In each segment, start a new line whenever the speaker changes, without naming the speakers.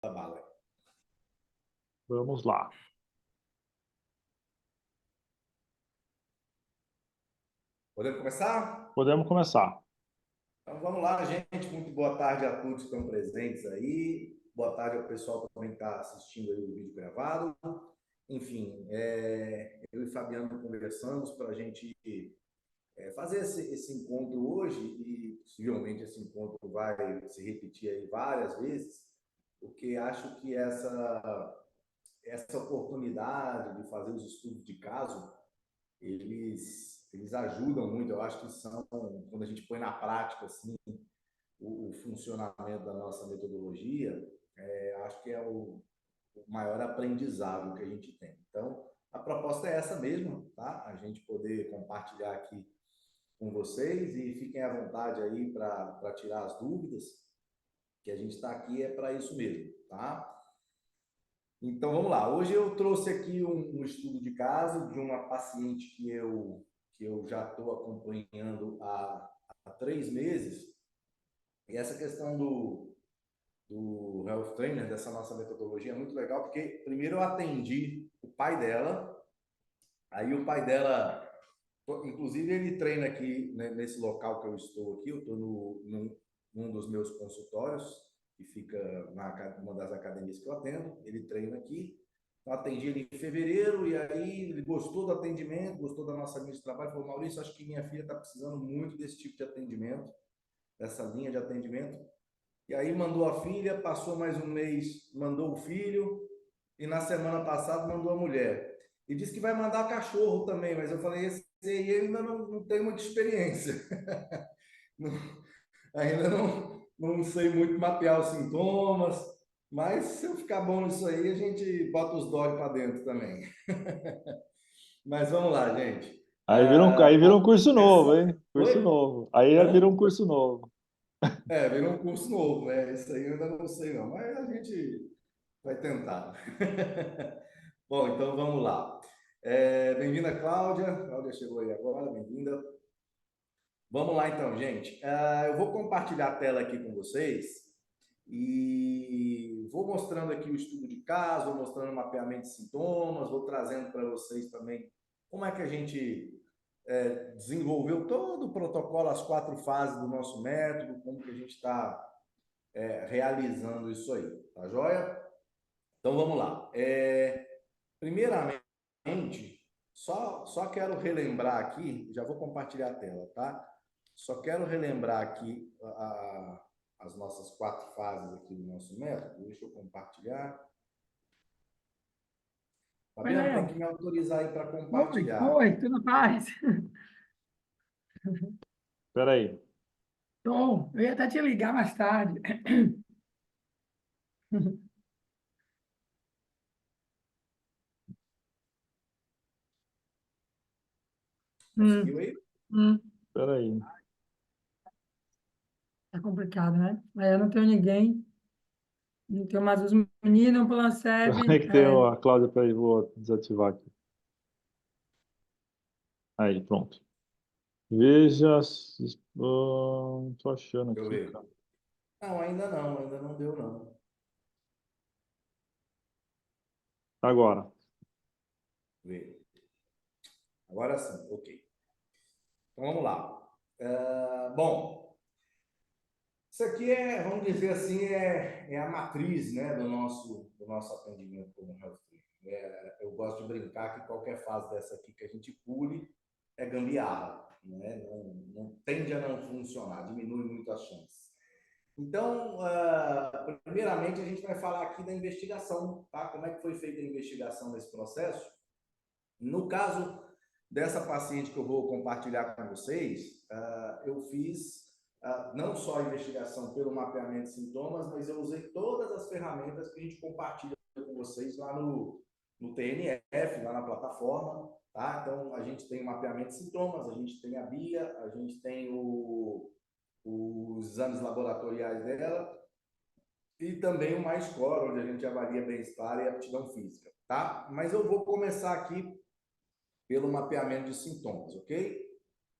Da bala.
Vamos lá.
Podemos começar?
Podemos começar.
Então vamos lá, gente. Muito boa tarde a todos que estão presentes aí. Boa tarde ao pessoal que também está assistindo aí o vídeo gravado. Enfim, eu e Fabiano conversamos para a gente fazer esse encontro hoje e possivelmente esse encontro vai se repetir aí várias vezes, porque acho que essa oportunidade de fazer os estudos de caso eles ajudam muito. Eu acho que são, quando a gente põe na prática assim, o funcionamento da nossa metodologia, acho que é o maior aprendizado que a gente tem. Então, a proposta é essa mesmo, tá? A gente poder compartilhar aqui com vocês e fiquem à vontade aí para tirar as dúvidas, que a gente está aqui é para isso mesmo, tá? Então vamos lá. Hoje eu trouxe aqui um estudo de caso de uma paciente que eu já estou acompanhando há 3 meses. E essa questão do Health Trainer, dessa nossa metodologia, é muito legal, porque primeiro eu atendi o pai dela, aí o pai dela, inclusive ele treina aqui, né, nesse local que eu estou aqui, eu estou num dos meus consultórios, que fica numa das academias que eu atendo, ele treina aqui. Então, atendi ele em fevereiro e aí ele gostou do atendimento, gostou da nossa linha de trabalho, falou: Maurício, acho que minha filha está precisando muito desse tipo de atendimento, dessa linha de atendimento. E aí mandou a filha, passou mais um mês, mandou o filho, e na semana passada mandou a mulher. E disse que vai mandar cachorro também, mas eu falei: esse aí eu ainda não tenho muita experiência. Ainda não sei muito mapear os sintomas, mas se eu ficar bom nisso aí, a gente bota os dólares para dentro também. Mas vamos lá, gente.
Aí vira um
Bom,
curso novo, hein? Curso
Oi?
novo. Aí vira um
Hã?
curso novo.
Virou um curso novo, né? Isso aí eu ainda não sei não, mas a gente vai tentar. Bom, então vamos lá. Bem-vinda, Cláudia. Cláudia chegou aí agora, bem-vinda. Vamos lá então, gente. Eu vou compartilhar a tela aqui com vocês e vou mostrando aqui o estudo de caso, vou mostrando o mapeamento de sintomas, vou trazendo para vocês também como é que a gente desenvolveu todo o protocolo, as 4 fases do nosso método, como que a gente está realizando isso aí, tá joia? Então vamos lá. Primeiramente, só quero relembrar aqui, já vou compartilhar a tela, tá? Só quero relembrar aqui as nossas 4 fases aqui do nosso método. Deixa eu compartilhar.
Oi,
Fabiano, tem
Léo.
que me autorizar aí para
Oi,
compartilhar.
oi, tudo na paz?
Espera aí.
Tom, eu ia até te ligar mais tarde.
Conseguiu
Hum,
aí?
hum,
Espera aí.
é complicado, né? Aí eu não tenho ninguém, não tenho mais os meninos, o Plan
Espera aí
7.
que tem a Cláudia para aí. Vou desativar aqui. Aí, pronto. Veja. Tô achando
Deixa eu
aqui,
ver.
cara.
Não, ainda não deu não.
Agora.
Vê. Agora sim, ok. Então vamos lá. Bom, isso aqui vamos dizer assim, é a matriz, né, do nosso atendimento como health trainer. Eu gosto de brincar que qualquer fase dessa aqui que a gente pule é gambiarra, né? Não tende a não funcionar, diminui muito as chances. Então, primeiramente a gente vai falar aqui da investigação, tá? Como é que foi feita a investigação nesse processo? No caso dessa paciente que eu vou compartilhar com vocês, eu fiz não só a investigação pelo mapeamento de sintomas, mas eu usei todas as ferramentas que a gente compartilha com vocês lá no TNF, lá na plataforma. Tá? Então, a gente tem o mapeamento de sintomas, a gente tem a BIA, a gente tem os exames laboratoriais dela e também o MyScore, onde a gente avalia bem-estar e aptidão física. Tá? Mas eu vou começar aqui pelo mapeamento de sintomas, ok?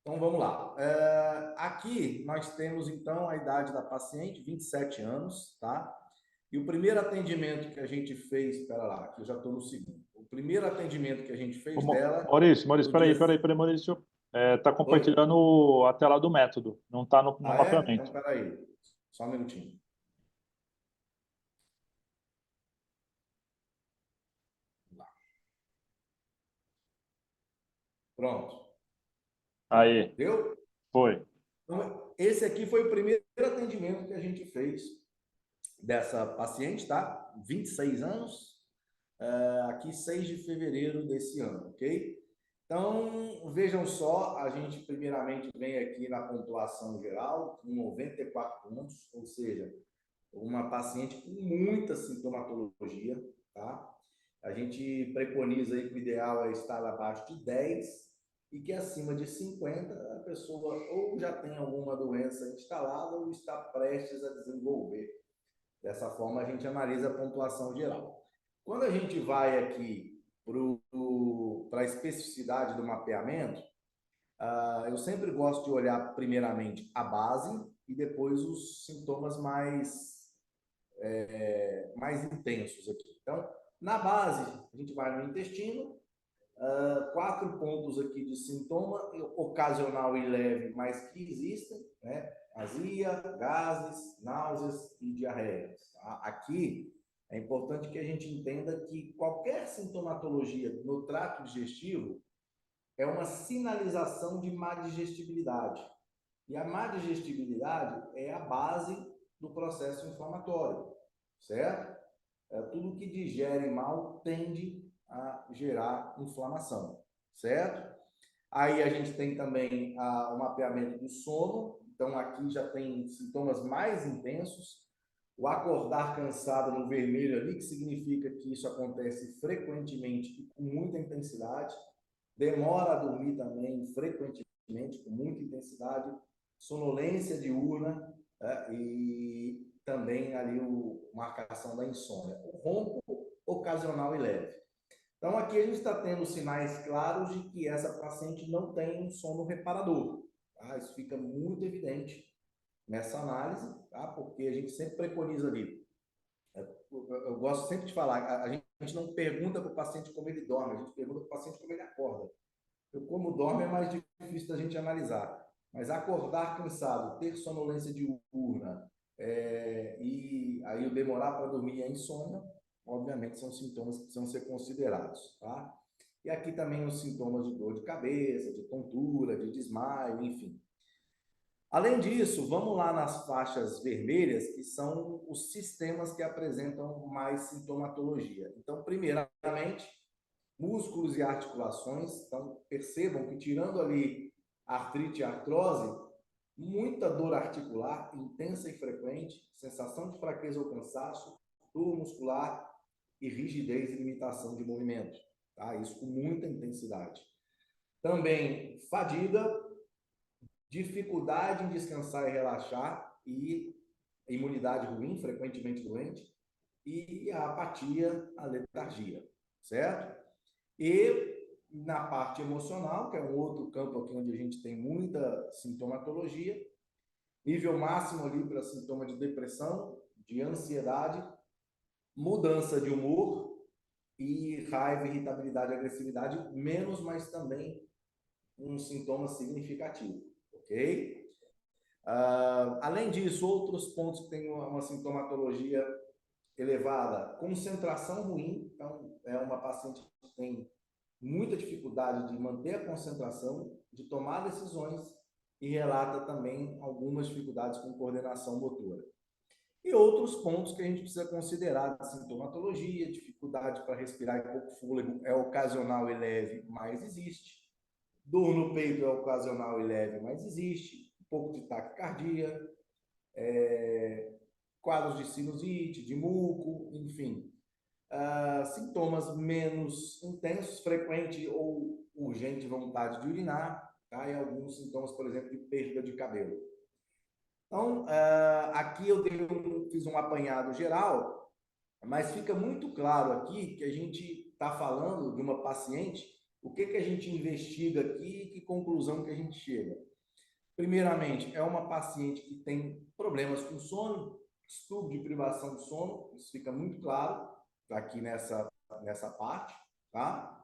Então vamos lá. Aqui nós temos então a idade da paciente, 27 anos, tá? E o primeiro atendimento que a gente fez, espera lá, que eu já estou no segundo. O primeiro atendimento que a gente
Ô,
fez dela
Maurício,
no dia.
peraí, Maurício. Tá
Oi?
compartilhando a tela do método, não está no
Ah, é? Então,
mapeamento.
espera aí. Só um minutinho. Pronto.
Aí,
Deu?
foi.
Então, esse aqui foi o primeiro atendimento que a gente fez dessa paciente, tá? 26 anos, aqui 6 de fevereiro desse ano, ok? Então, vejam só, a gente primeiramente vem aqui na pontuação geral, com 94 pontos, ou seja, uma paciente com muita sintomatologia, tá? A gente preconiza aí que o ideal é estar abaixo de 10 e que acima de 50 a pessoa ou já tem alguma doença instalada ou está prestes a desenvolver. Dessa forma, a gente analisa a pontuação geral. Quando a gente vai aqui para a especificidade do mapeamento, eu sempre gosto de olhar primeiramente a base e depois os sintomas mais intensos aqui. Então, na base, a gente vai no intestino, 4 pontos aqui de sintoma ocasional e leve, mas que existem, né? Azia, gases, náuseas e diarreias. Tá? Aqui é importante que a gente entenda que qualquer sintomatologia no trato digestivo é uma sinalização de má digestibilidade. E a má digestibilidade é a base do processo inflamatório, certo? Tudo que digere mal tende a gerar inflamação, certo? Aí a gente tem também o mapeamento do sono, então aqui já tem sintomas mais intensos. O acordar cansado no vermelho ali, que significa que isso acontece frequentemente e com muita intensidade. Demora a dormir também frequentemente, com muita intensidade. Sonolência diurna, e também ali marcação da insônia. O ronco ocasional e leve. Então, aqui a gente está tendo sinais claros de que essa paciente não tem um sono reparador. Tá? Isso fica muito evidente nessa análise, tá? Porque a gente sempre preconiza ali. Eu gosto sempre de falar, a gente não pergunta para o paciente como ele dorme, a gente pergunta para o paciente como ele acorda. Como dorme é mais difícil da gente analisar. Mas acordar cansado, ter sonolência diurna, e aí o demorar para dormir e a insônia, obviamente são sintomas que precisam ser considerados, tá? E aqui também os sintomas de dor de cabeça, de tontura, de desmaio, enfim. Além disso, vamos lá nas faixas vermelhas, que são os sistemas que apresentam mais sintomatologia. Então, primeiramente, músculos e articulações. Então, percebam que tirando ali artrite e artrose, muita dor articular, intensa e frequente, sensação de fraqueza ou cansaço, dor muscular e rigidez e limitação de movimento. Tá? Isso com muita intensidade. Também fadiga, dificuldade em descansar e relaxar e imunidade ruim, frequentemente doente, e a apatia, a letargia, certo? E na parte emocional, que é um outro campo aqui onde a gente tem muita sintomatologia, nível máximo ali para sintoma de depressão, de ansiedade, mudança de humor e raiva, irritabilidade, agressividade, menos, mas também um sintoma significativo, ok? Além disso, outros pontos que têm uma sintomatologia elevada, concentração ruim, então é uma paciente que tem muita dificuldade de manter a concentração, de tomar decisões e relata também algumas dificuldades com coordenação motora. E outros pontos que a gente precisa considerar: sintomatologia, dificuldade para respirar e pouco fôlego é ocasional e leve, mas existe. Dor no peito é ocasional e leve, mas existe. Um pouco de taquicardia, quadros de sinusite, de muco, enfim. Sintomas menos intensos, frequente ou urgente vontade de urinar, tá? E alguns sintomas, por exemplo, de perda de cabelo. Então, aqui eu fiz um apanhado geral, mas fica muito claro aqui que a gente está falando de uma paciente, o que a gente investiga aqui e que conclusão que a gente chega. Primeiramente, é uma paciente que tem problemas com sono, distúrbio de privação de sono, isso fica muito claro aqui nessa parte, tá?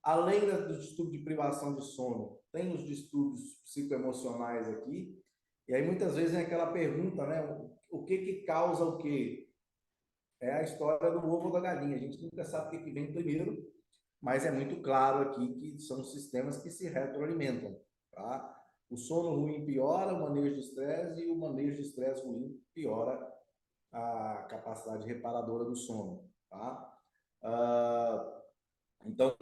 Além do distúrbio de privação de sono, tem os distúrbios psicoemocionais aqui, e aí muitas vezes vem aquela pergunta, né? O que causa o quê? É a história do ovo ou da galinha, a gente nunca sabe o que vem primeiro, mas é muito claro aqui que são sistemas que se retroalimentam, tá? O sono ruim piora o manejo de estresse e o manejo de estresse ruim piora a capacidade reparadora do sono, tá? Então,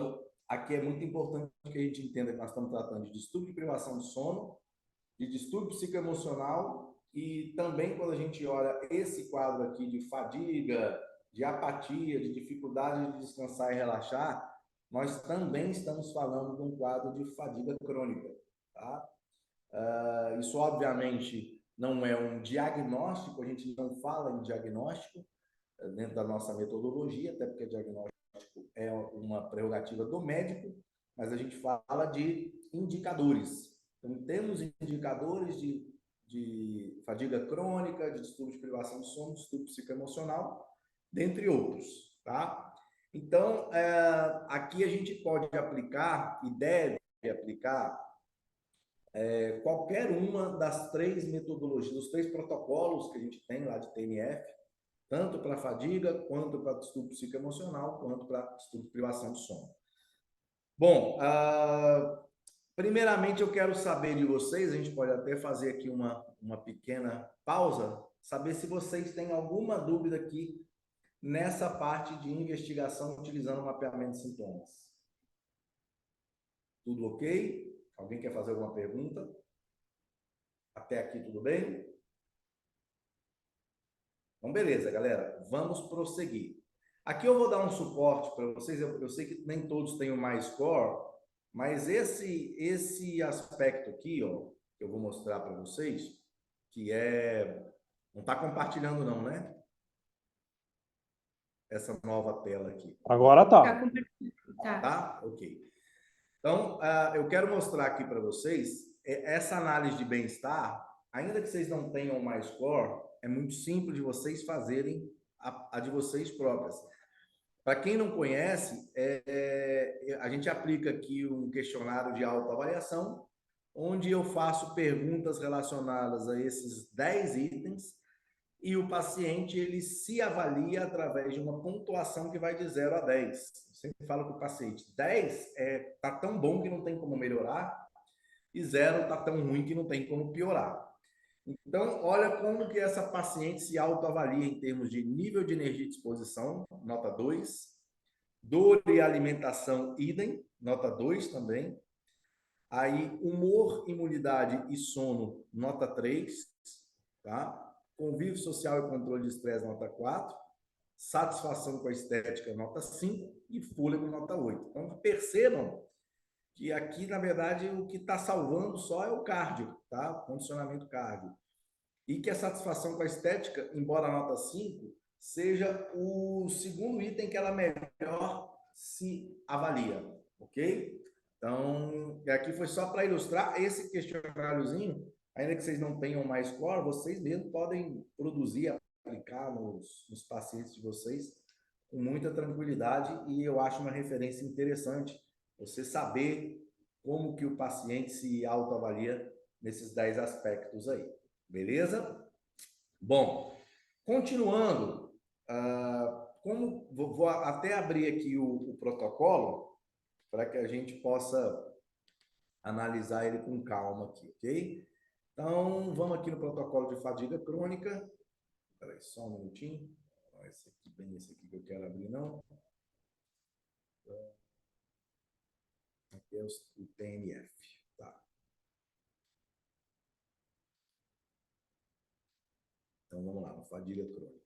aqui é muito importante que a gente entenda que nós estamos tratando de distúrbio de privação de sono, de distúrbio psicoemocional e também quando a gente olha esse quadro aqui de fadiga, de apatia, de dificuldade de descansar e relaxar, nós também estamos falando de um quadro de fadiga crônica, tá? Isso, obviamente, não é um diagnóstico, a gente não fala em diagnóstico dentro da nossa metodologia, até porque diagnóstico é uma prerrogativa do médico, mas a gente fala de indicadores. Então, temos indicadores de fadiga crônica, de distúrbio de privação de sono, distúrbio psicoemocional, dentre outros, tá? Então, aqui a gente pode aplicar e deve aplicar qualquer uma das 3 metodologias, dos 3 protocolos que a gente tem lá de TNF, tanto para fadiga, quanto para distúrbio psicoemocional, quanto para distúrbio de privação de sono. Bom, primeiramente eu quero saber de vocês, a gente pode até fazer aqui uma pequena pausa, saber se vocês têm alguma dúvida aqui nessa parte de investigação utilizando o mapeamento de sintomas. Tudo ok? Alguém quer fazer alguma pergunta? Até aqui tudo bem? Então, beleza, galera. Vamos prosseguir. Aqui eu vou dar um suporte para vocês. Eu sei que nem todos têm o MyScore, mas esse aspecto aqui, ó, que eu vou mostrar para vocês, que é... Não está compartilhando não, né? Essa nova tela aqui.
Agora tá.
Tá? Ok. Então, eu quero mostrar aqui para vocês essa análise de bem-estar, ainda que vocês não tenham o MyScore, é muito simples de vocês fazerem a de vocês próprias. Para quem não conhece, a gente aplica aqui um questionário de autoavaliação, onde eu faço perguntas relacionadas a esses 10 itens e o paciente ele se avalia através de uma pontuação que vai de 0 a 10. Eu sempre falo para o paciente, 10 tá tão bom que não tem como melhorar e 0 tá tão ruim que não tem como piorar. Então, olha como que essa paciente se autoavalia em termos de nível de energia e disposição, nota 2. Dor e alimentação, idem, nota 2 também. Aí, humor, imunidade e sono, nota 3. Tá? Convívio social e controle de estresse, nota 4. Satisfação com a estética, nota 5. E fôlego, nota 8. Então, percebam que aqui, na verdade, o que está salvando só é o cardio, tá? O condicionamento cardio. E que a satisfação com a estética, embora a nota 5, seja o segundo item que ela melhor se avalia, ok? Então, aqui foi só para ilustrar esse questionáriozinho, ainda que vocês não tenham mais score, vocês mesmos podem produzir, aplicar nos pacientes de vocês com muita tranquilidade e eu acho uma referência interessante você saber como que o paciente se autoavalia nesses 10 aspectos aí. Beleza? Bom, continuando, vou até abrir aqui o protocolo para que a gente possa analisar ele com calma aqui, ok? Então, vamos aqui no protocolo de fadiga crônica. Espera aí, só um minutinho. Esse aqui, bem esse aqui que eu quero abrir, não. Aqui é o TNF, tá? Então, vamos lá, fadiga crônica.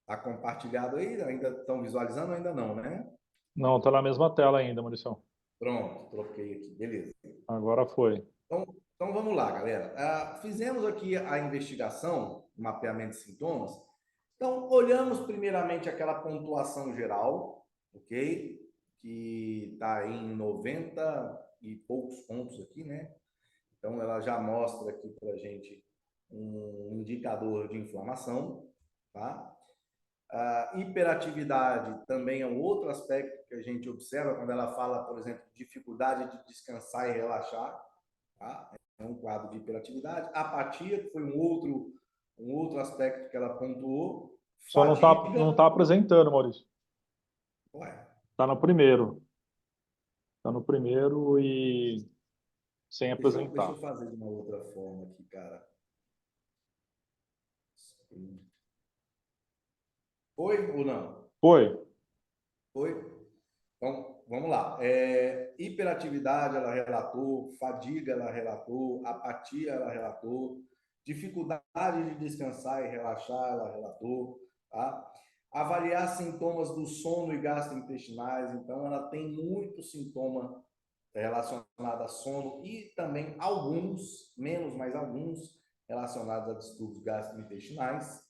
Está compartilhado aí? Ainda estão visualizando ou ainda não, né?
Não, tá na mesma tela ainda, Maurício.
Pronto, troquei aqui, beleza.
Agora foi.
Então vamos lá, galera. Fizemos aqui a investigação, o mapeamento de sintomas. Então, olhamos primeiramente aquela pontuação geral, ok? Que está em 90 e poucos pontos aqui, né? Então, ela já mostra aqui para a gente um indicador de inflamação, tá? A hiperatividade também é um outro aspecto que a gente observa quando ela fala, por exemplo, dificuldade de descansar e relaxar, tá? É um quadro de hiperatividade. Apatia, que foi um outro aspecto que ela pontuou.
Só não
Fadiga.
tá apresentando, Maurício.
Ué,
Tá no primeiro. Tá no primeiro e sem
deixa
apresentar.
eu fazer de uma outra forma aqui, cara. Foi ou não?
Foi.
Foi? Então, vamos lá. Hiperatividade, ela relatou, fadiga, ela relatou, apatia, ela relatou, dificuldade de descansar e relaxar, ela relatou, tá? Avaliar sintomas do sono e gastrointestinais, então ela tem muito sintoma relacionado a sono e também alguns, menos, mas alguns relacionados a distúrbios gastrointestinais.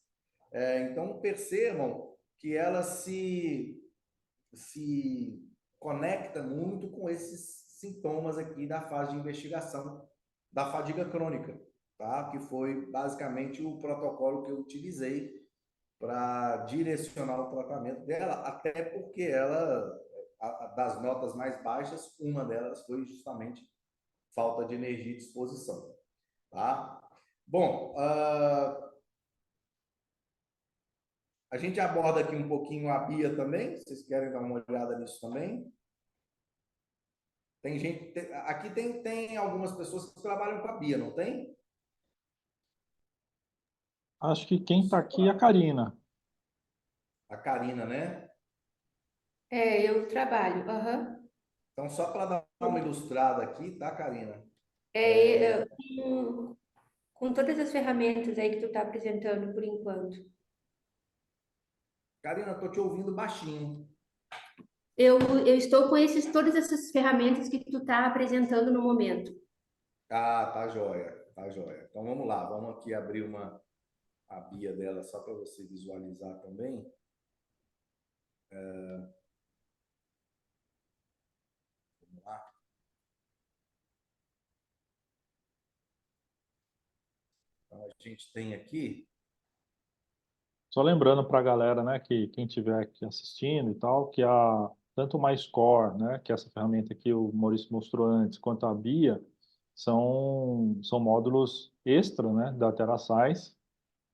Então, percebam que ela se conecta muito com esses sintomas aqui da fase de investigação da fadiga crônica, tá? Que foi basicamente o protocolo que eu utilizei para direcionar o tratamento dela, até porque ela, das notas mais baixas, uma delas foi justamente falta de energia e disposição, tá? Bom, a gente aborda aqui um pouquinho a Bia também, vocês querem dar uma olhada nisso também? Tem gente, aqui tem algumas pessoas que trabalham com a Bia, não tem?
Acho que quem tá
Só
aqui é a
para
Karina.
a Karina, né?
É, eu trabalho. Aham.
Então, só para dar uma ilustrada aqui, tá, Karina?
Com todas as ferramentas aí que tu está apresentando por enquanto.
Karina, estou te ouvindo baixinho.
Eu estou com todas essas ferramentas que tu está apresentando no momento.
Ah, tá joia, tá joia. Então vamos lá, vamos aqui abrir a Bia dela só para você visualizar também. Vamos lá. Então a gente tem aqui.
Só lembrando para a galera, né, que quem estiver aqui assistindo e tal, que a tanto o MyScore, né, que é essa ferramenta que o Maurício mostrou antes, quanto a Bia, são módulos extra, né, da TerraScience,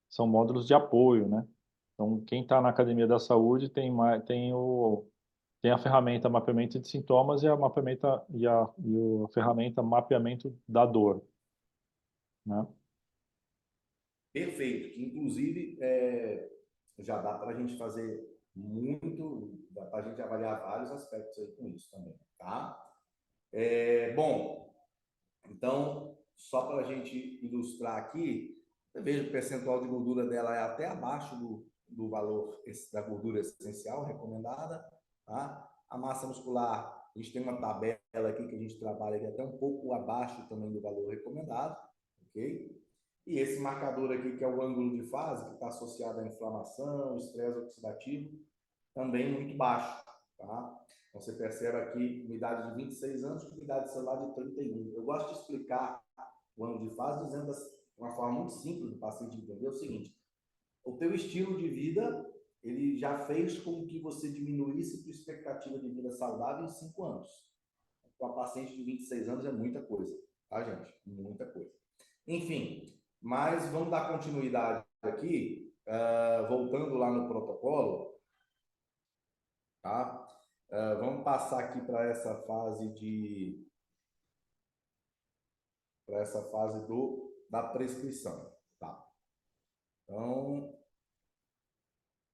são módulos de apoio, né? Então, quem está na Academia da Saúde tem a ferramenta mapeamento de sintomas e a ferramenta mapeamento da dor, né?
Perfeito, que inclusive já dá para a gente fazer muito, dá para a gente avaliar vários aspectos aí com isso também, tá? Bom, então, só para a gente ilustrar aqui, você veja que o percentual de gordura dela é até abaixo do valor da gordura essencial recomendada, tá? A massa muscular, a gente tem uma tabela aqui que a gente trabalha aqui até um pouco abaixo também do valor recomendado, ok? E esse marcador aqui, que é o ângulo de fase, que está associado à inflamação, estresse oxidativo, também muito baixo, tá? Então, você percebe aqui uma idade de 26 anos com idade celular de 31. Eu gosto de explicar o ângulo de fase dizendo de uma forma muito simples do paciente entender o seguinte: o teu estilo de vida, ele já fez com que você diminuísse a tua expectativa de vida saudável em 5 anos. Para paciente de 26 anos é muita coisa, tá, gente? Muita coisa. Enfim, mas vamos dar continuidade aqui, voltando lá no protocolo, tá? Vamos passar aqui para essa fase da prescrição, tá? Então,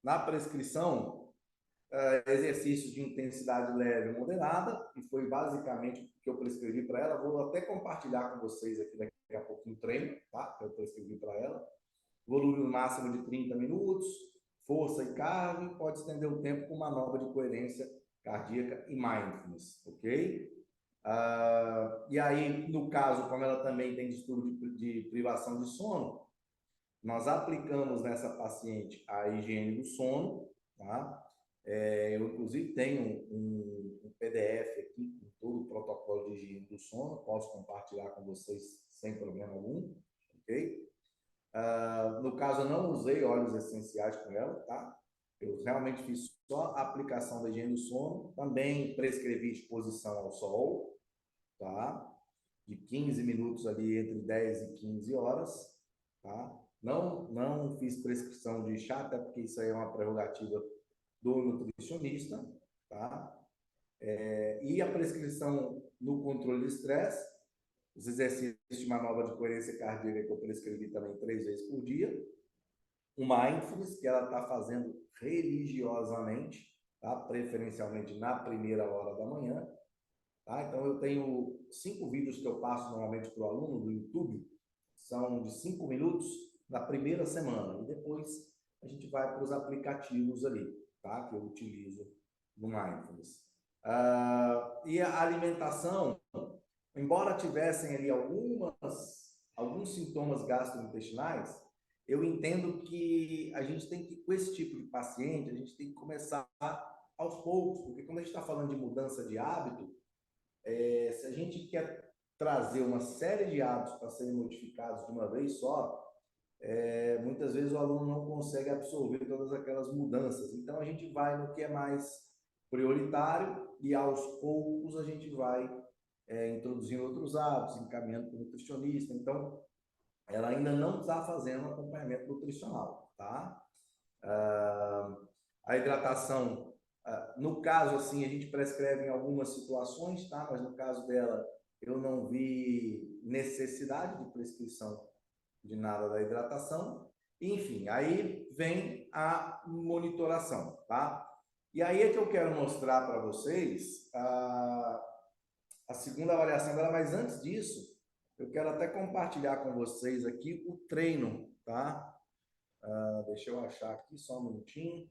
na prescrição, exercício de intensidade leve e moderada, e foi basicamente o que eu prescrevi para ela. Vou até compartilhar com vocês aqui daqui a pouco um treino, tá? Eu prescrevi para ela. Volume máximo de 30 minutos, força e cardio, pode estender o tempo com manobra de coerência cardíaca e mindfulness, ok? E aí, no caso, como ela também tem distúrbio de privação de sono, nós aplicamos nessa paciente a higiene do sono, tá? Eu, inclusive, tenho um PDF aqui com todo o protocolo de higiene do sono, posso compartilhar com vocês sem problema algum, ok? No caso, eu não usei óleos essenciais com ela, tá? Eu realmente fiz só a aplicação da higiene do sono. Também prescrevi exposição ao sol, tá? De 15 minutos ali, entre 10 e 15 horas, tá? Não fiz prescrição de chá, até porque isso aí é uma prerrogativa do nutricionista, tá? E a prescrição no controle de estresse, os exercícios de manobra de coerência cardíaca que eu prescrevi também 3 vezes por dia, o mindfulness, que ela está fazendo religiosamente, tá? Preferencialmente na primeira hora da manhã, tá? Então, eu tenho 5 vídeos que eu passo normalmente para o aluno do YouTube, são de 5 minutos na primeira semana, e depois a gente vai para os aplicativos ali, tá? Que eu utilizo no mindfulness. E a alimentação, embora tivessem ali alguns sintomas gastrointestinais, eu entendo que a gente tem que, com esse tipo de paciente, a gente tem que começar aos poucos, porque quando a gente está falando de mudança de hábito, se a gente quer trazer uma série de hábitos para serem modificados de uma vez só, muitas vezes o aluno não consegue absorver todas aquelas mudanças. Então, a gente vai no que é mais prioritário e, aos poucos, a gente vai introduzindo outros hábitos, encaminhando para o nutricionista. Então, ela ainda não está fazendo acompanhamento nutricional, tá? A hidratação, no caso, assim, a gente prescreve em algumas situações, tá? Mas no caso dela, eu não vi necessidade de prescrição de nada da hidratação. Enfim, aí vem a monitoração, tá? E aí é que eu quero mostrar para vocês a segunda avaliação dela, mas antes disso, eu quero até compartilhar com vocês aqui o treino, tá? Deixa eu achar aqui só um minutinho.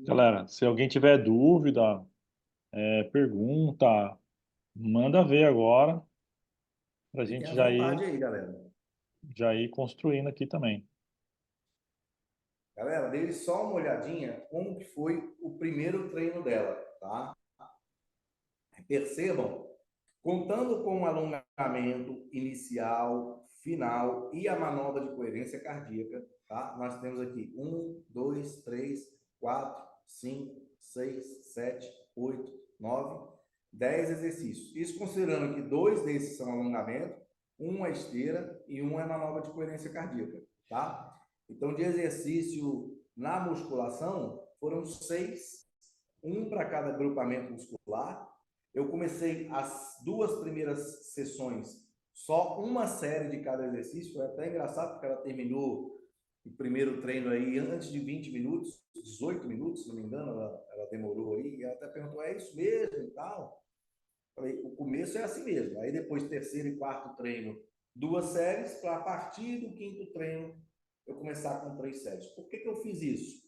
Galera, se alguém tiver dúvida, pergunta, manda ver agora, para a
Fiquem
gente
à vontade aí, galera.
já ir construindo aqui também.
Galera, dê só uma olhadinha como que foi o primeiro treino dela, tá? Percebam, contando com o alongamento inicial, final e a manobra de coerência cardíaca, tá? Nós temos aqui 1, 2, 3, 4, 5, 6, 7, 8, 9, 10 exercícios. Isso considerando que 2 desses são alongamento, 1 é esteira e 1 é manobra de coerência cardíaca, tá? Então, de exercício na musculação, foram 6, 1 para cada agrupamento muscular. Eu comecei as 2 primeiras sessões, só uma série de cada exercício. Foi até engraçado, porque ela terminou o primeiro treino aí antes de 20 minutos, 18 minutos, se não me engano, ela demorou aí. E ela até perguntou, é isso mesmo e tal? Falei, o começo é assim mesmo. Aí depois, terceiro e quarto treino, 2 séries, para a partir do quinto treino, eu começar com 3 séries. Por que eu fiz isso?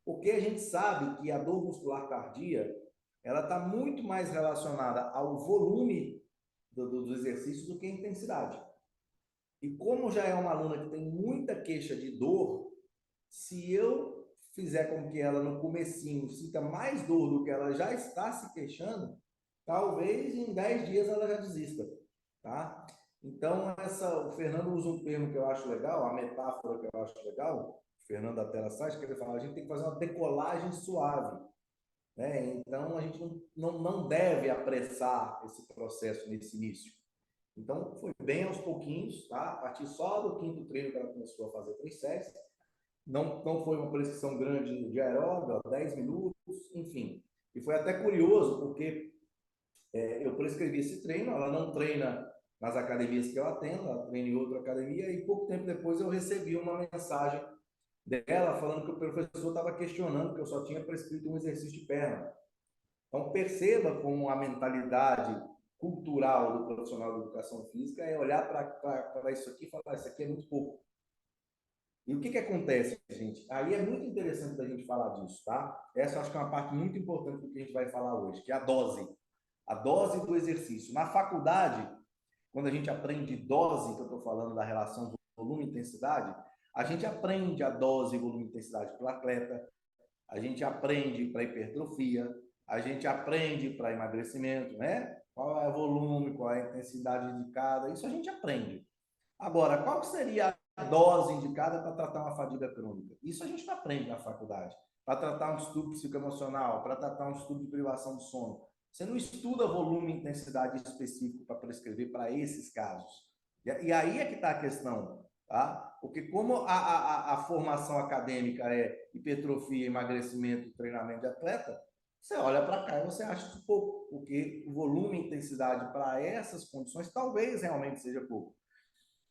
Porque a gente sabe que a dor muscular tardia, ela está muito mais relacionada ao volume dos exercícios do que a intensidade. E como já é uma aluna que tem muita queixa de dor, se eu fizer com que ela no comecinho sinta mais dor do que ela já está se queixando, talvez em 10 dias ela já desista, tá? Então, o Fernando usa um termo que eu acho legal, a metáfora que eu acho legal, o Fernando da Tela Site, que ele fala, a gente tem que fazer uma decolagem suave, né? Então, a gente não deve apressar esse processo nesse início. Então, foi bem aos pouquinhos, tá? A partir só do quinto treino que ela começou a fazer 3 séries. Não foi uma prescrição grande de aeróbio, 10 minutos, enfim. E foi até curioso, porque eu prescrevi esse treino, ela não treina nas academias que eu atendo, ela treina em outra academia, e pouco tempo depois eu recebi uma mensagem dela falando que o professor estava questionando que eu só tinha prescrito um exercício de perna. Então, perceba como a mentalidade cultural do profissional de educação física é olhar para isso aqui e falar, isso aqui é muito pouco. E o que acontece, gente? Aí é muito interessante da gente falar disso, tá? Essa eu acho que é uma parte muito importante do que a gente vai falar hoje, que é a dose. A dose do exercício. Na faculdade, quando a gente aprende dose, que eu estou falando da relação volume e intensidade, A gente aprende a dose, volume e intensidade para o atleta, a gente aprende para hipertrofia, a gente aprende para emagrecimento, né? Qual é o volume, qual é a intensidade indicada, isso a gente aprende. Agora, qual seria a dose indicada para tratar uma fadiga crônica? Isso a gente não aprende na faculdade. Para tratar um distúrbio psicoemocional, para tratar um distúrbio de privação do sono. Você não estuda volume e intensidade específico para prescrever para esses casos. E aí é que está a questão, tá? Porque como a formação acadêmica é hipertrofia, emagrecimento, treinamento de atleta, você olha para cá e você acha isso pouco, porque o volume e intensidade para essas condições talvez realmente seja pouco.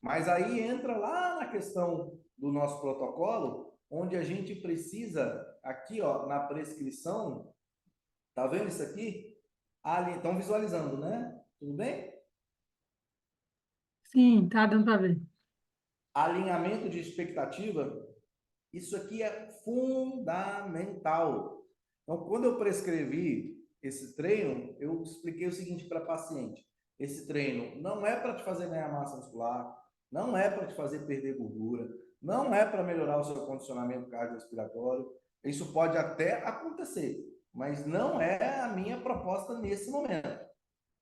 Mas aí entra lá na questão do nosso protocolo, onde a gente precisa, aqui ó, na prescrição, tá vendo isso aqui? Ali, estão visualizando, né? Tudo bem?
Sim, tá dando para ver.
Alinhamento de expectativa, isso aqui é fundamental. Então, quando eu prescrevi esse treino, eu expliquei o seguinte para a paciente: esse treino não é para te fazer ganhar massa muscular, não é para te fazer perder gordura, não é para melhorar o seu condicionamento cardiorrespiratório. Isso pode até acontecer, mas não é a minha proposta nesse momento.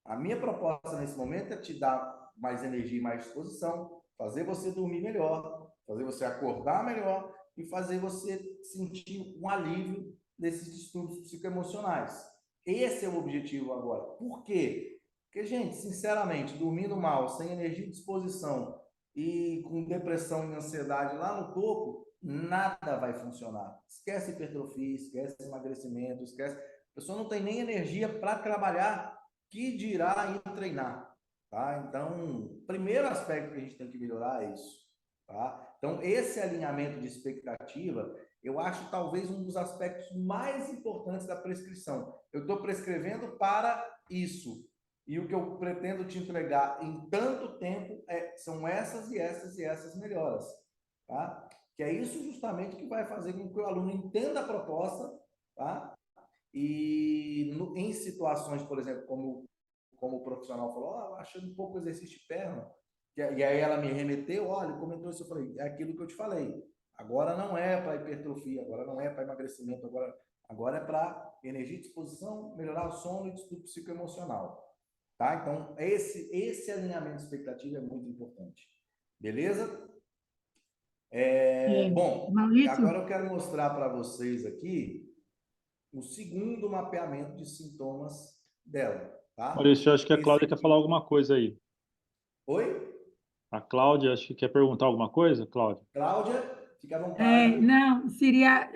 A minha proposta nesse momento é te dar mais energia e mais disposição, fazer você dormir melhor, fazer você acordar melhor e fazer você sentir um alívio desses distúrbios psicoemocionais. Esse é o objetivo agora. Por quê? Porque, gente, sinceramente, dormindo mal, sem energia e disposição e com depressão e ansiedade lá no topo, nada vai funcionar. Esquece hipertrofia, esquece emagrecimento, esquece. A pessoa não tem nem energia para trabalhar, que dirá em treinar, tá? Então, o primeiro aspecto que a gente tem que melhorar é isso, tá? Então, esse alinhamento de expectativa, eu acho talvez um dos aspectos mais importantes da prescrição. Eu estou prescrevendo para isso, e o que eu pretendo te entregar em tanto tempo são essas e essas e essas melhoras, tá? Que é isso justamente que vai fazer com que o aluno entenda a proposta, tá? E em situações, por exemplo, como o profissional falou, achando um pouco exercício de perna, e aí ela me remeteu, olha, comentou isso, eu falei, é aquilo que eu te falei, agora não é para hipertrofia, agora não é para emagrecimento, agora é para energia e disposição, melhorar o sono e distúrbio psicoemocional, tá? Então, esse alinhamento de expectativa é muito importante, beleza? Bom,
Maurício,
agora eu quero mostrar para vocês aqui o segundo mapeamento de sintomas dela, tá?
Maurício, eu acho que a
Esse
Cláudia quer
aqui.
falar alguma coisa aí.
Oi?
A Cláudia, acho que quer perguntar alguma coisa, Cláudia?
Cláudia, fica à vontade.
não, seria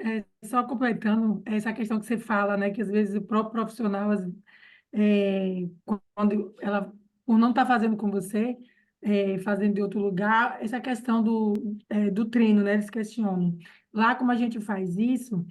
só completando essa questão que você fala, né, que às vezes o próprio profissional, quando ela, por não estar fazendo com você, fazendo de outro lugar, essa questão do treino, né, eles questionam. Lá, como a gente faz isso,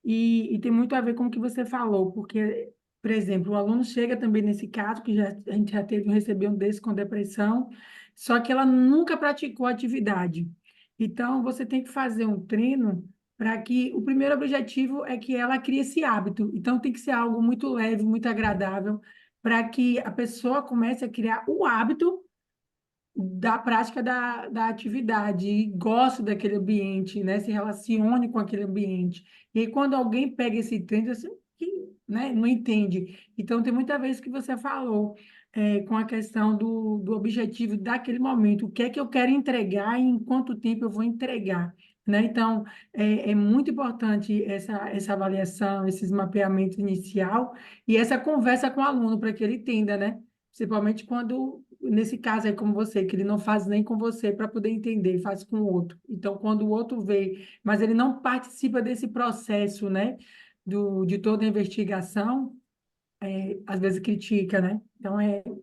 e tem muito a ver com o que você falou, porque, por exemplo, o aluno chega também nesse caso, que a gente já recebeu um desse com depressão, só que ela nunca praticou atividade. Então, você tem que fazer um treino para que o primeiro objetivo é que ela crie esse hábito. Então, tem que ser algo muito leve, muito agradável, para que a pessoa comece a criar o hábito da prática da atividade, e goste daquele ambiente, né? Se relacione com aquele ambiente. E aí, quando alguém pega esse trem, assim, né? Não entende. Então, tem muita vez que você falou com a questão do objetivo daquele momento. O que é que eu quero entregar e em quanto tempo eu vou entregar, né? Então, é muito importante essa avaliação, esses mapeamentos inicial e essa conversa com o aluno para que ele entenda, né? Principalmente quando, nesse caso aí, como você, que ele não faz nem com você para poder entender, faz com o outro. Então, quando o outro vê, mas ele não participa desse processo, né, de toda a investigação, às vezes critica, né? Então,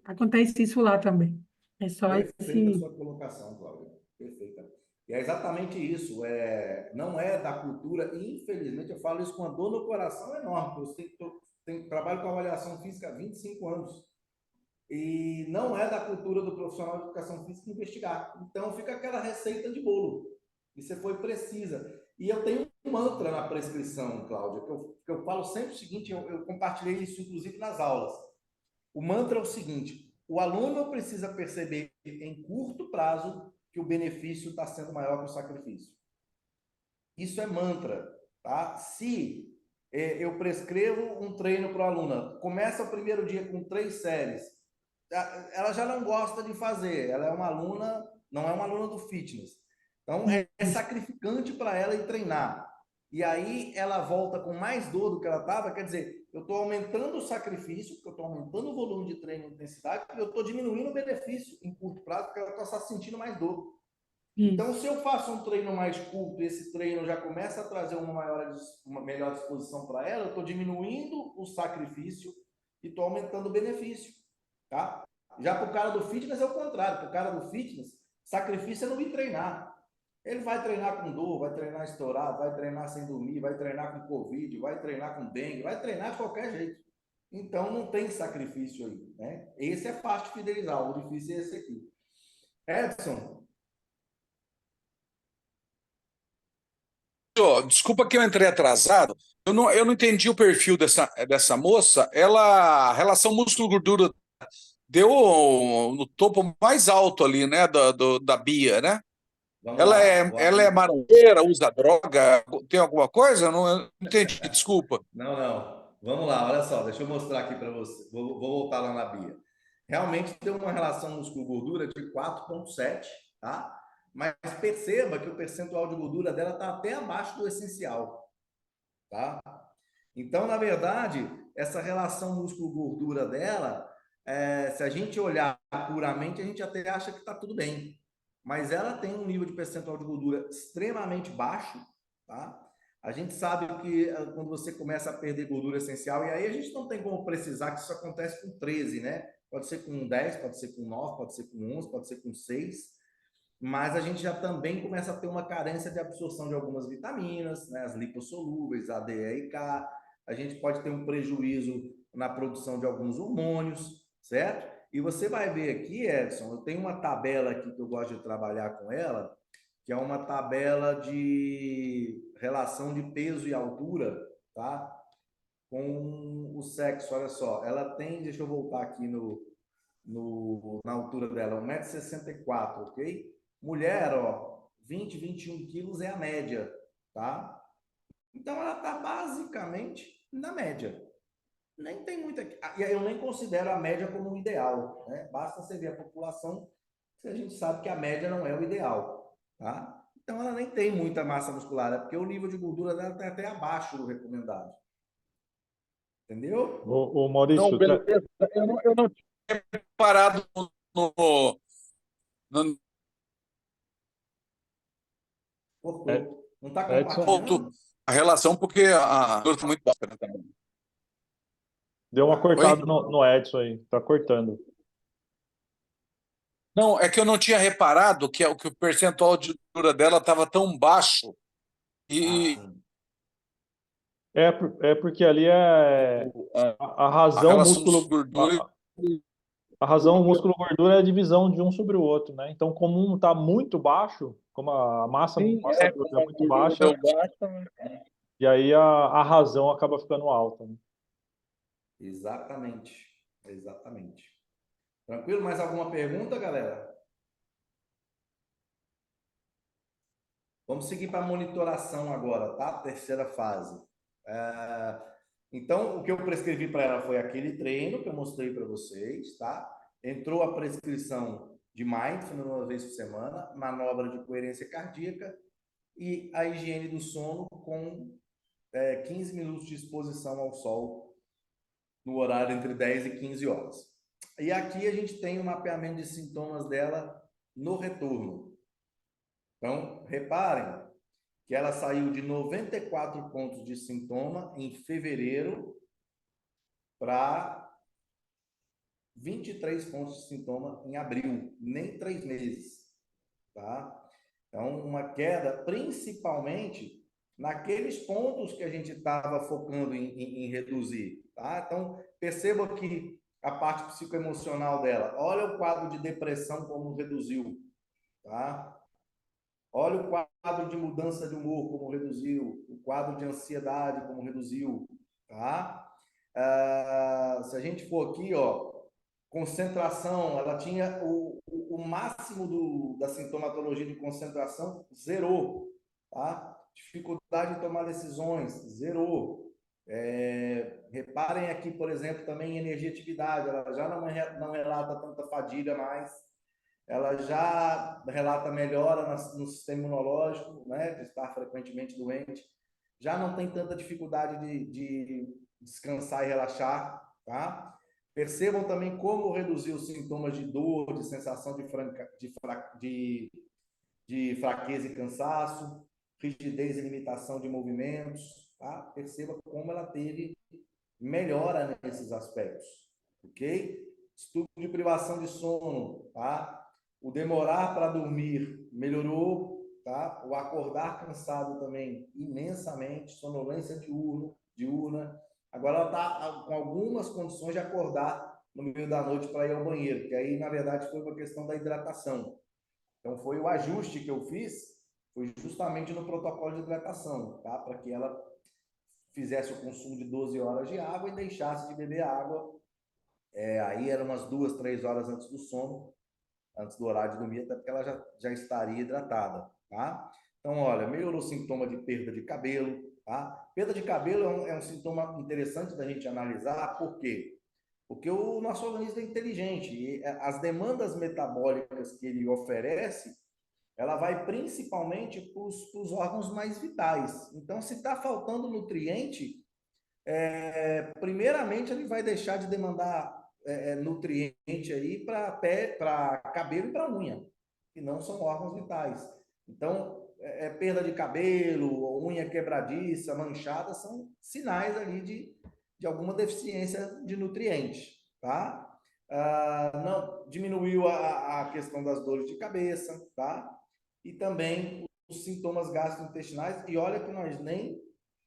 acontece isso lá também. É só
Perfeita a
esse.
sua colocação, Cláudia. Perfeita. E é exatamente isso. Não é da cultura, e infelizmente eu falo isso com uma dor no coração enorme, porque eu trabalho com avaliação física há 25 anos. E não é da cultura do profissional de educação física investigar. Então fica aquela receita de bolo. E você foi precisa. E eu tenho um mantra na prescrição, Cláudia, que eu falo sempre o seguinte, eu compartilhei isso inclusive nas aulas. O mantra é o seguinte: o aluno precisa perceber em curto prazo que o benefício está sendo maior que o sacrifício. Isso é mantra, tá? Se eu prescrevo um treino para a aluna, começa o primeiro dia com 3 séries, ela já não gosta de fazer, ela é uma aluna, não é uma aluna do fitness. Então, é sacrificante para ela ir treinar. E aí ela volta com mais dor do que ela estava, quer dizer, eu estou aumentando o sacrifício, porque eu estou aumentando o volume de treino e intensidade, e eu estou diminuindo o benefício em curto prazo, porque ela está sentindo mais dor. Então, se eu faço um treino mais curto e esse treino já começa a trazer uma melhor disposição para ela, eu estou diminuindo o sacrifício e estou aumentando o benefício. Tá? Já para o cara do fitness é o contrário. Para o cara do fitness, sacrifício é não ir treinar. Ele vai treinar com dor, vai treinar estourado, vai treinar sem dormir, vai treinar com Covid, vai treinar com dengue, vai treinar de qualquer jeito. Então, não tem sacrifício aí. Né? Esse é fácil de fidelizar, o difícil é esse aqui. Edson,
Desculpa que eu entrei atrasado. Eu não entendi o perfil dessa moça. Ela, a relação músculo-gordura deu no topo mais alto ali, né, da Bia, né?
vamos
Ela
lá.
é marombeira, usa droga, tem alguma coisa? Eu não entendi, desculpa.
Não. Vamos lá, olha só, deixa eu mostrar aqui para você. Vou voltar lá na Bia. Realmente tem uma relação músculo-gordura de 4,7, tá? Mas perceba que o percentual de gordura dela está até abaixo do essencial, tá? Então, na verdade, essa relação músculo-gordura dela, se a gente olhar puramente, a gente até acha que está tudo bem. Mas ela tem um nível de percentual de gordura extremamente baixo, tá? A gente sabe que quando você começa a perder gordura essencial, e aí a gente não tem como precisar que isso acontece com 13, né? Pode ser com 10, pode ser com 9, pode ser com 11, pode ser com 6, mas a gente já também começa a ter uma carência de absorção de algumas vitaminas, né? As lipossolúveis, A, D, E e K. A gente pode ter um prejuízo na produção de alguns hormônios, certo? E você vai ver aqui, Edson, eu tenho uma tabela aqui que eu gosto de trabalhar com ela, que é uma tabela de relação de peso e altura, tá? Com o sexo, olha só, ela tem, deixa eu voltar aqui na altura dela, 1,64 m, ok? Mulher, ó, 20, 21 quilos é a média, tá? Então ela tá basicamente na média. Nem tem muita. E eu nem considero a média como o ideal, né? Basta você ver a população, que a gente sabe que a média não é o ideal, tá? Então ela nem tem muita massa muscular, é porque o nível de gordura dela está até abaixo do recomendado. Entendeu?
O
Não,
Maurício,
beleza. Eu não tinha parado no
Cortou. Não está
Edson,
compartilhando?
a relação, porque a dor foi muito baixa, né, também.
deu uma
Tá
cortada
Oi?
no Edson aí, tá cortando.
Não, é que eu não tinha reparado que o percentual de gordura dela estava tão baixo e
sim.
É porque ali é a
a
razão
relação de
músculo
gordura.
a razão músculo gordura é a divisão de um sobre o outro, né? Então, como um está muito baixo, como a
Sim,
massa
como
bruta é
a
muito
gordura
baixa,
deu baixa.
e aí a razão acaba ficando alta, né?
Exatamente. Exatamente. Tranquilo? Mais alguma pergunta, galera? Vamos seguir para a monitoração agora, tá? Terceira fase. Então, o que eu prescrevi para ela foi aquele treino que eu mostrei para vocês, tá? Entrou a prescrição de mindfulness uma vez por semana, manobra de coerência cardíaca e a higiene do sono com 15 minutos de exposição ao sol no horário entre 10 e 15 horas. E aqui a gente tem o mapeamento de sintomas dela no retorno. Então, reparem que ela saiu de 94 pontos de sintoma em fevereiro para 23 pontos de sintoma em abril, nem 3 meses, tá? Então, uma queda principalmente naqueles pontos que a gente estava focando em reduzir, tá? Então, perceba que a parte psicoemocional dela, olha o quadro de depressão como reduziu, tá? Olha o quadro de mudança de humor como reduziu, o quadro de ansiedade como reduziu, tá? Se a gente for aqui, ó, Concentração, ela tinha o máximo da sintomatologia de concentração, zerou, tá? Dificuldade em tomar decisões, zerou. Reparem aqui, por exemplo, também em energia e atividade, ela já não relata tanta fadiga mais, ela já relata melhora no sistema imunológico, né, de estar frequentemente doente, já não tem tanta dificuldade de descansar e relaxar, tá? Percebam também como reduzir os sintomas de dor, de sensação de fraqueza e cansaço, rigidez e limitação de movimentos, tá? Perceba como ela teve melhora nesses aspectos, ok? Estudo de privação de sono, tá? O demorar para dormir melhorou, tá? O acordar cansado também imensamente, sonolência diurna. Agora ela está com algumas condições de acordar no meio da noite para ir ao banheiro, que aí na verdade foi uma questão da hidratação. Então foi o ajuste que eu fiz, foi justamente no protocolo de hidratação, tá? Para que ela fizesse o consumo de 12 horas de água e deixasse de beber água. Aí eram umas 2, 3 horas antes do sono, antes do horário de dormir, até porque ela já estaria hidratada, tá? Então, olha, melhorou o sintoma de perda de cabelo, tá? Perda de cabelo é um sintoma interessante da gente analisar, por quê? Porque o nosso organismo é inteligente e as demandas metabólicas que ele oferece, ela vai principalmente para os órgãos mais vitais. Então, se está faltando nutriente, primeiramente ele vai deixar de demandar nutriente aí para cabelo e para unha, que não são órgãos vitais. Então, perda de cabelo, unha quebradiça, manchada, são sinais ali de alguma deficiência de nutriente, tá? Não, diminuiu a questão das dores de cabeça, tá? E também os sintomas gastrointestinais, e olha que nós nem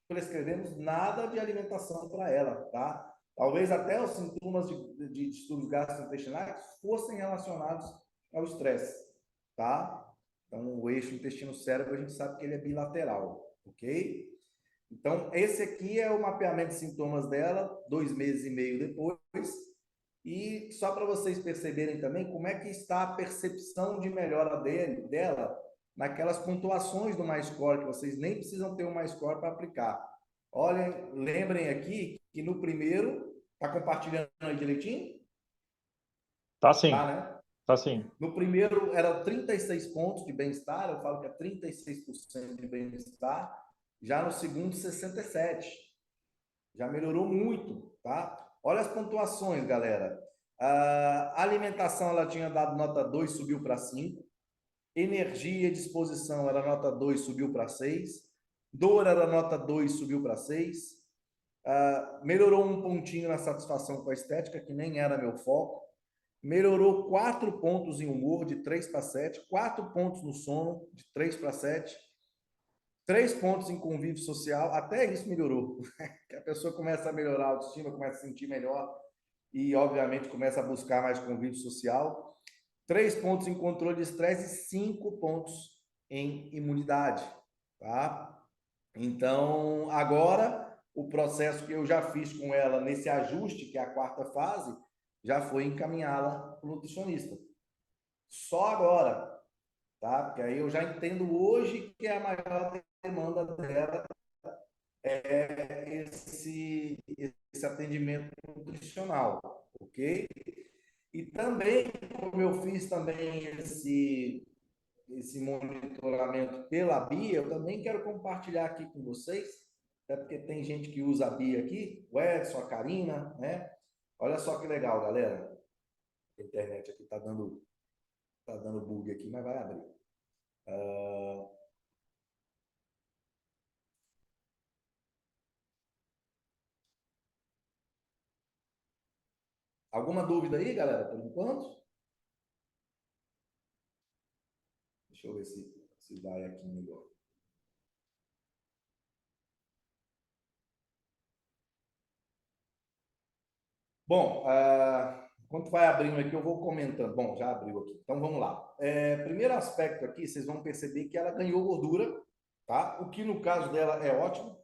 prescrevemos nada de alimentação para ela, tá? Talvez até os sintomas de distúrbios gastrointestinais fossem relacionados ao estresse, tá? Então, o eixo intestino-cérebro, a gente sabe que ele é bilateral, ok? Então, esse aqui é o mapeamento de sintomas dela, 2 meses e meio depois. E só para vocês perceberem também como é que está a percepção de melhora dela naquelas pontuações do MyScore, que vocês nem precisam ter um MyScore para aplicar. Olhem, lembrem aqui que no primeiro, está compartilhando aí direitinho?
Tá sim,
Tá, né?
tá sim.
No primeiro eram 36 pontos de bem-estar, eu falo que é 36% de bem-estar. Já no segundo, 67%. Já melhorou muito, tá? Olha as pontuações, galera. A alimentação, ela tinha dado nota 2, subiu para 5. Energia e disposição era nota 2, subiu para 6. Dor era nota 2, subiu para 6. Melhorou um pontinho na satisfação com a estética, que nem era meu foco. Melhorou 4 pontos em humor, de 3 para 7. 4 pontos no sono, de 3 para 7. 3 pontos em convívio social, até isso melhorou. Que a pessoa começa a melhorar a autoestima, começa a se sentir melhor e, obviamente, começa a buscar mais convívio social. 3 pontos em controle de estresse e 5 pontos em imunidade, tá? Então, agora, o processo que eu já fiz com ela nesse ajuste, que é a 4ª fase, já foi encaminhá-la para o nutricionista. Só agora, tá? Porque aí eu já entendo hoje que a maior demanda dela é esse atendimento nutricional, ok? E também, como eu fiz também esse monitoramento pela Bia, eu também quero compartilhar aqui com vocês, até porque tem gente que usa a Bia aqui, o Edson, a Karina, né? Olha só que legal, galera. A internet aqui tá dando bug aqui, mas vai abrir. Alguma dúvida aí, galera, por enquanto? Deixa eu ver se vai aqui melhor. Bom, enquanto vai abrindo aqui, eu vou comentando. Bom, já abriu aqui. Então, vamos lá. Primeiro aspecto aqui, vocês vão perceber que ela ganhou gordura, tá? O que, no caso dela, é ótimo.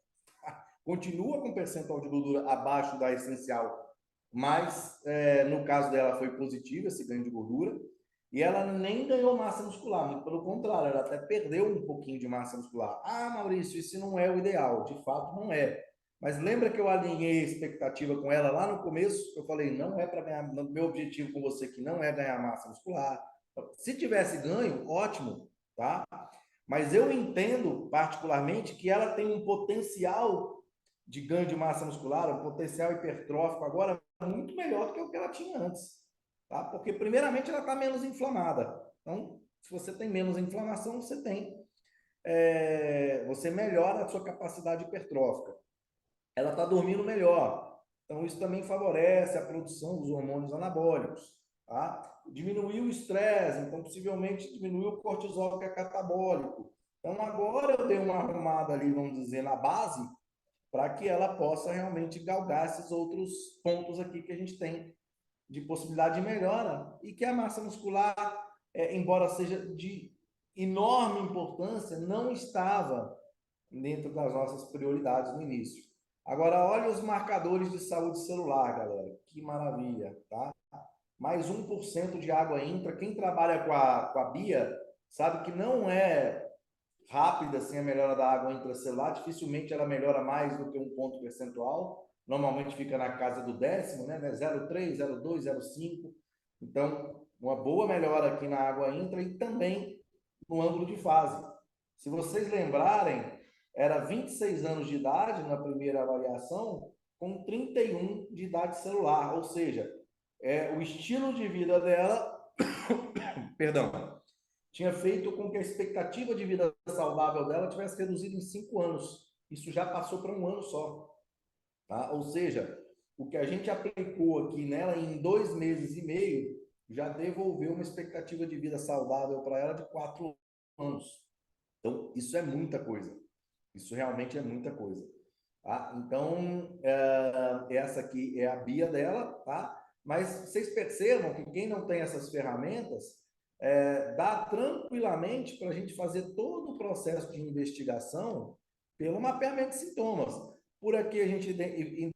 Continua com percentual de gordura abaixo da essencial mas no caso dela foi positivo esse ganho de gordura, e ela nem ganhou massa muscular, muito pelo contrário, ela até perdeu um pouquinho de massa muscular. Ah, Maurício, isso não é o ideal, de fato não é. Mas lembra que eu alinhei a expectativa com ela lá no começo? Eu falei, não é para ganhar, meu objetivo com você que não é ganhar massa muscular. Se tivesse ganho, ótimo, tá? Mas eu entendo particularmente que ela tem um potencial de ganho de massa muscular, um potencial hipertrófico agora muito melhor do que o que ela tinha antes, tá? Porque primeiramente ela está menos inflamada. Então, se você tem menos inflamação, você melhora a sua capacidade hipertrófica. Ela está dormindo melhor. Então, isso também favorece a produção dos hormônios anabólicos. Tá? Diminuiu o estresse, então possivelmente diminuiu o cortisol, que é catabólico. Então, agora eu dei uma arrumada ali, vamos dizer, na base, para que ela possa realmente galgar esses outros pontos aqui que a gente tem de possibilidade de melhora e que a massa muscular, embora seja de enorme importância, não estava dentro das nossas prioridades no início. Agora, olha os marcadores de saúde celular, galera. Que maravilha, tá? Mais 1% de água intra. Quem trabalha com a BIA sabe que não é rápida assim a melhora da água intracelular. Dificilmente ela melhora mais do que um ponto percentual. Normalmente fica na casa do décimo, né? 0,3, 0,2, 0,5. Então, uma boa melhora aqui na água intra e também no ângulo de fase. Se vocês lembrarem, era 26 anos de idade na primeira avaliação, com 31 de idade celular, ou seja, o estilo de vida dela, perdão, tinha feito com que a expectativa de vida saudável dela tivesse reduzido em 5 anos. Isso já passou para um ano só. Tá? Ou seja, o que a gente aplicou aqui nela em 2 meses e meio já devolveu uma expectativa de vida saudável para ela de 4 anos. Então, isso é muita coisa. Isso realmente é muita coisa. Tá? Então, essa aqui é a BIA dela, tá? Mas vocês percebam que quem não tem essas ferramentas, dá tranquilamente para a gente fazer todo o processo de investigação pelo mapeamento de sintomas. Por aqui a gente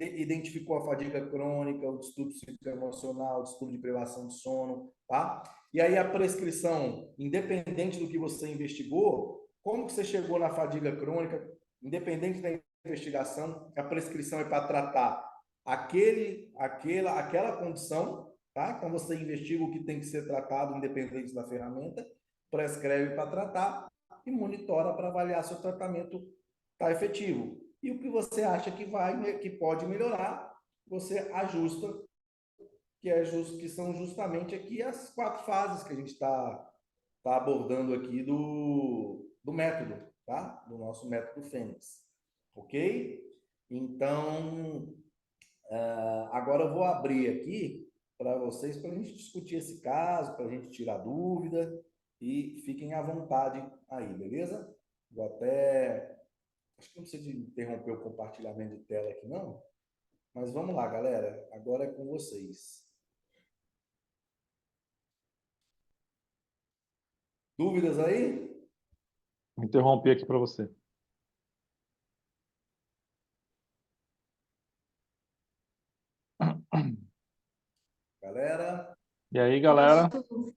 identificou a fadiga crônica, o distúrbio psicoemocional, o distúrbio de privação de sono, tá? E aí a prescrição, independente do que você investigou, como que você chegou na fadiga crônica, independente da investigação, a prescrição é para tratar aquela condição, tá? Então você investiga o que tem que ser tratado, independente da ferramenta, prescreve para tratar e monitora para avaliar se o tratamento está efetivo. E o que você acha que pode melhorar, você ajusta, que são justamente aqui as 4 fases que a gente está abordando aqui do método, tá? Do nosso método Fênix. Ok? Então, agora eu vou abrir aqui para vocês, para a gente discutir esse caso, para a gente tirar dúvida, e fiquem à vontade aí, beleza? Vou até... Acho que não precisa de interromper o compartilhamento de tela aqui, não. Mas vamos lá, galera. Agora é com vocês. Dúvidas aí?
Vou interromper aqui para você.
Galera?
E aí, galera?
Posso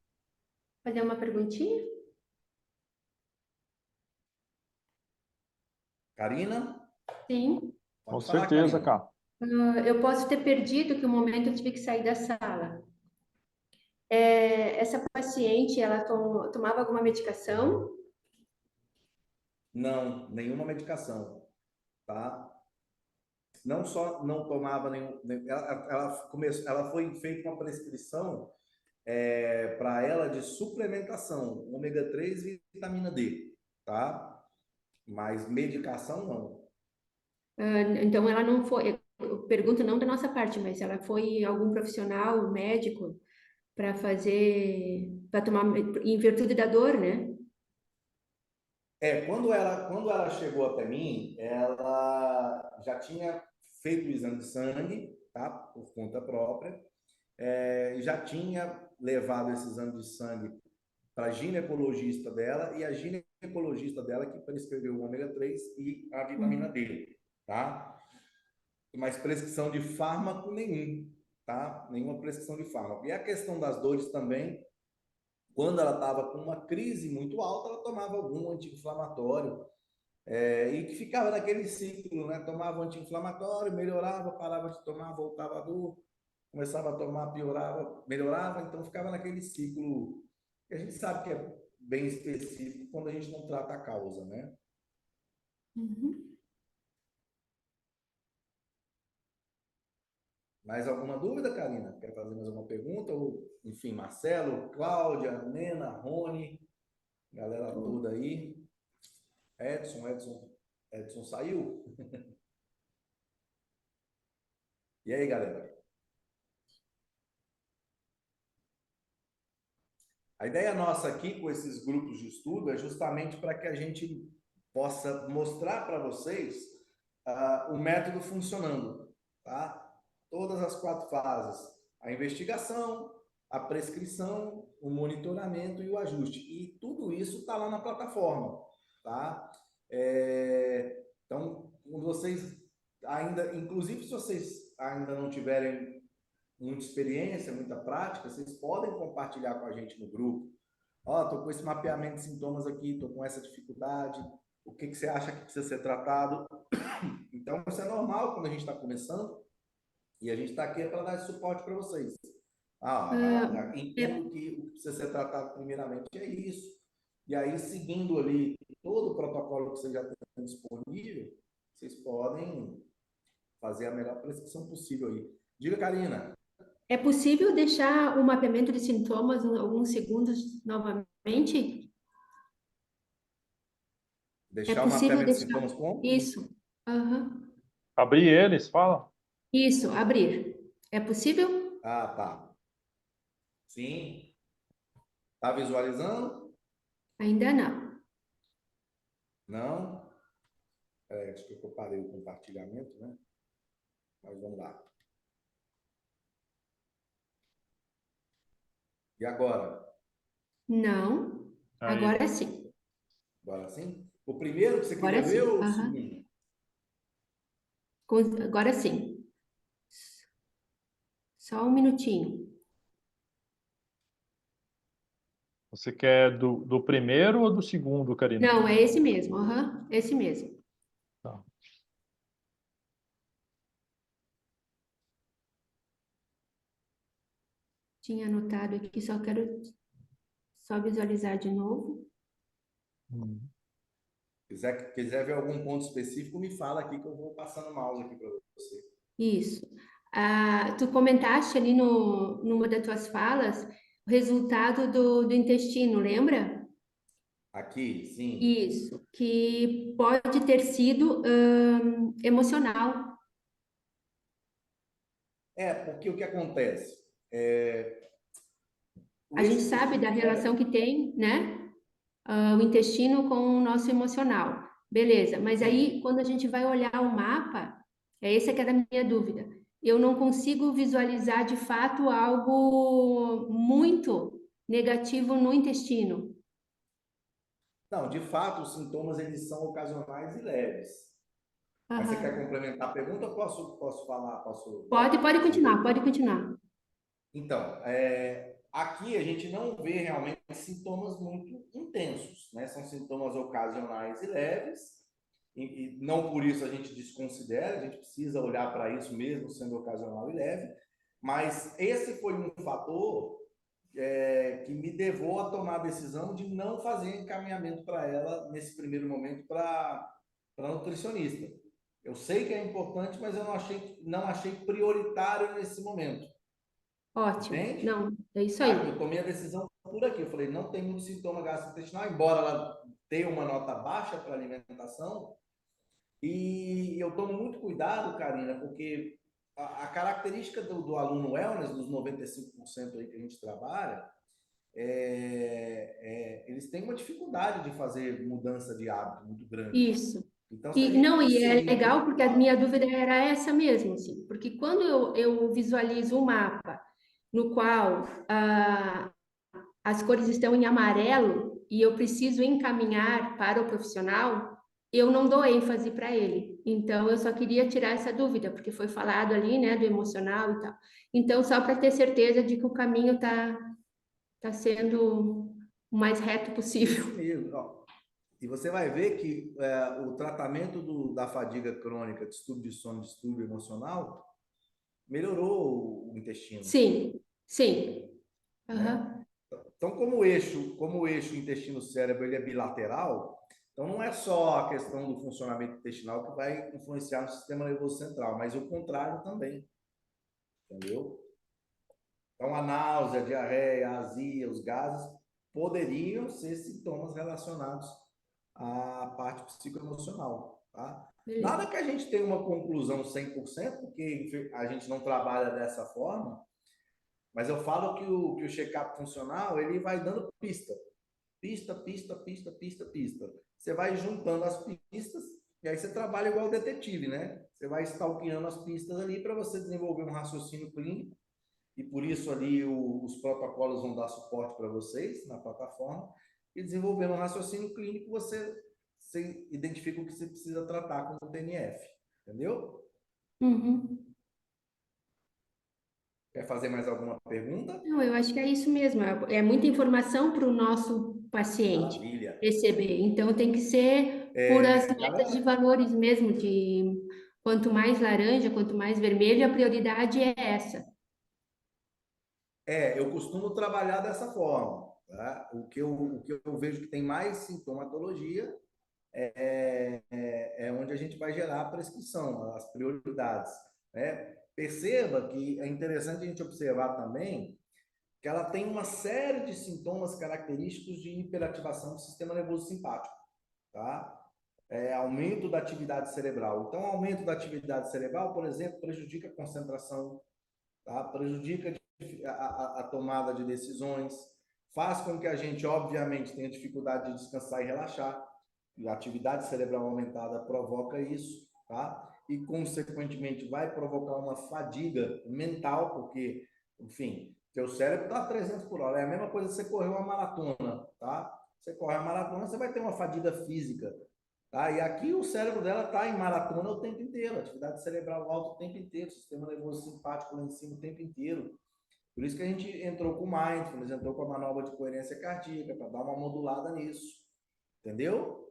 fazer uma perguntinha?
Karina?
Sim.
Com
Pode falar,
certeza,
Karina.
cara.
Eu posso ter perdido que um momento eu tive que sair da sala. Essa paciente, ela tomava alguma medicação?
Não, nenhuma medicação, tá? Não só não tomava nenhum... Ela foi feita uma prescrição para ela de suplementação, ômega 3 e vitamina D, tá? Mas medicação não.
Então, ela não foi... Eu pergunto não da nossa parte, mas ela foi algum profissional, médico, para tomar, em virtude da dor, né?
Quando ela chegou até mim, ela já tinha feito o exame de sangue, tá? Por conta própria. Já tinha levado esse exame de sangue para a ginecologista dela, e a ginecologista dela que prescreveu o ômega 3 e a vitamina D, tá? Mas prescrição de fármaco nenhum, tá? Nenhuma prescrição de fármaco. E a questão das dores também, quando ela estava com uma crise muito alta, ela tomava algum anti-inflamatório, e que ficava naquele ciclo, né? Tomava anti-inflamatório, melhorava, parava de tomar, voltava a dor, começava a tomar, piorava, melhorava, então ficava naquele ciclo que a gente sabe que é bem específico quando a gente não trata a causa, né?
Uhum.
Mais alguma dúvida, Karina? Quer fazer mais alguma pergunta? Ou, enfim, Marcelo, Cláudia, Nena, Rony, galera toda aí. Edson saiu? E aí, galera? A ideia nossa aqui com esses grupos de estudo é justamente para que a gente possa mostrar para vocês o método funcionando, tá? Todas as 4 fases: a investigação, a prescrição, o monitoramento e o ajuste. E tudo isso está lá na plataforma, tá? Então, quando vocês ainda, inclusive se vocês ainda não tiverem muita experiência, muita prática, vocês podem compartilhar com a gente no grupo. Ó, tô com esse mapeamento de sintomas aqui, tô com essa dificuldade, o que que você acha que precisa ser tratado? Então, isso é normal quando a gente está começando, e a gente está aqui para dar esse suporte para vocês. Entendo que o que precisa ser tratado primeiramente é isso. E aí, seguindo ali todo o protocolo que vocês já têm disponível, vocês podem fazer a melhor prescrição possível aí. Diga, Karina.
É possível deixar o mapeamento de sintomas alguns segundos novamente?
Deixar o
possível
mapeamento de
deixar
sintomas como?
isso? Aham.
Abrir eles, fala.
Isso, abrir. É possível?
Ah, tá. Sim. Tá visualizando?
Ainda não.
Não? Acho que eu parei o compartilhamento, né? Mas vamos lá. E agora?
Não.
Aí.
Agora sim.
Agora sim? O primeiro que você
Agora
queria ver
sim.
ou o
Aham.
segundo?
Agora sim. Só um minutinho.
Você quer do primeiro ou do segundo, Karina?
Não, é esse mesmo. Aham. Esse mesmo.
Tá.
Tinha anotado aqui, só quero visualizar de novo.
Quiser ver algum ponto específico, me fala aqui que eu vou passando o mouse aqui para você.
Isso. Tu comentaste ali numa das tuas falas o resultado do intestino, lembra?
Aqui, sim.
Isso, que pode ter sido emocional.
Porque o que acontece? O
A gente sabe
esse
da relação que tem, né? O intestino com o nosso emocional. Beleza, mas aí quando a gente vai olhar o mapa, essa que é da minha dúvida. Eu não consigo visualizar de fato algo muito negativo no intestino.
Não, de fato, os sintomas eles são ocasionais e leves. Mas você quer
Aham.
complementar a pergunta? Eu posso falar?
Pode continuar, pode continuar.
Então, aqui a gente não vê realmente sintomas muito intensos, né? São sintomas ocasionais e leves, e não por isso a gente desconsidera, a gente precisa olhar para isso mesmo sendo ocasional e leve, mas esse foi um fator que me levou a tomar a decisão de não fazer encaminhamento para ela nesse primeiro momento para nutricionista. Eu sei que é importante, mas eu não achei prioritário nesse momento.
Ótimo.
Entende?
Não, é isso
Tá?
aí.
Eu tomei a decisão por aqui. Eu falei, não tem muito sintoma gastrointestinal, embora ela tenha uma nota baixa para alimentação. E eu tomo muito cuidado, Karina, porque a característica do aluno wellness, dos 95% aí que a gente trabalha, eles têm uma dificuldade de fazer mudança de hábito muito grande.
Isso.
Então, se a gente
E é
inserir
legal porque a minha dúvida era essa mesmo, assim, porque quando eu visualizo um mapa no qual as cores estão em amarelo e eu preciso encaminhar para o profissional, eu não dou ênfase para ele. Então, eu só queria tirar essa dúvida, porque foi falado ali, né, do emocional e tal. Então, só para ter certeza de que o caminho tá sendo o mais reto possível.
Isso mesmo. Ó. E você vai ver que o tratamento da fadiga crônica, distúrbio de sono, distúrbio emocional, melhorou o intestino.
Sim, sim.
Né?
Aham.
Então, como o eixo intestino-cérebro ele é bilateral, então não é só a questão do funcionamento intestinal que vai influenciar no sistema nervoso central, mas o contrário também, entendeu? Então, a náusea, a diarreia, a azia, os gases poderiam ser sintomas relacionados à parte psicoemocional, tá?
Beleza.
Nada que a gente tenha uma conclusão 100%, porque a gente não trabalha dessa forma, mas eu falo que o check-up funcional, ele vai dando pista. Pista, pista, pista, pista, pista. Você vai juntando as pistas e aí você trabalha igual detetive, né? Você vai stalkeando as pistas ali para você desenvolver um raciocínio clínico e por isso ali os protocolos vão dar suporte para vocês na plataforma e desenvolvendo um raciocínio clínico você identifica o que você precisa tratar com o TNF, entendeu?
Uhum.
Quer fazer mais alguma pergunta?
Não, eu acho que é isso mesmo. É muita informação para o nosso paciente
Maravilha.
receber. Então, tem que ser por as metas de
Galera,
valores mesmo, de quanto mais laranja, quanto mais vermelho, a prioridade é essa.
eu costumo trabalhar dessa forma, tá? O que eu vejo que tem mais sintomatologia é onde a gente vai gerar a prescrição, as prioridades, né? Perceba que é interessante a gente observar também que ela tem uma série de sintomas característicos de hiperativação do sistema nervoso simpático, tá? Aumento da atividade cerebral. Então, aumento da atividade cerebral, por exemplo, prejudica a concentração, tá? Prejudica a tomada de decisões, faz com que a gente, obviamente, tenha dificuldade de descansar e relaxar. E a atividade cerebral aumentada provoca isso, tá? E, consequentemente, vai provocar uma fadiga mental, porque, enfim, teu cérebro está a 300 por hora. É a mesma coisa que você correr uma maratona, tá? Você corre a maratona, você vai ter uma fadiga física, tá? E aqui o cérebro dela está em maratona o tempo inteiro, atividade cerebral alta o tempo inteiro, sistema nervoso simpático lá em cima o tempo inteiro. Por isso que a gente entrou com o Mindfulness, entrou com a manobra de coerência cardíaca, para dar uma modulada nisso. Entendeu?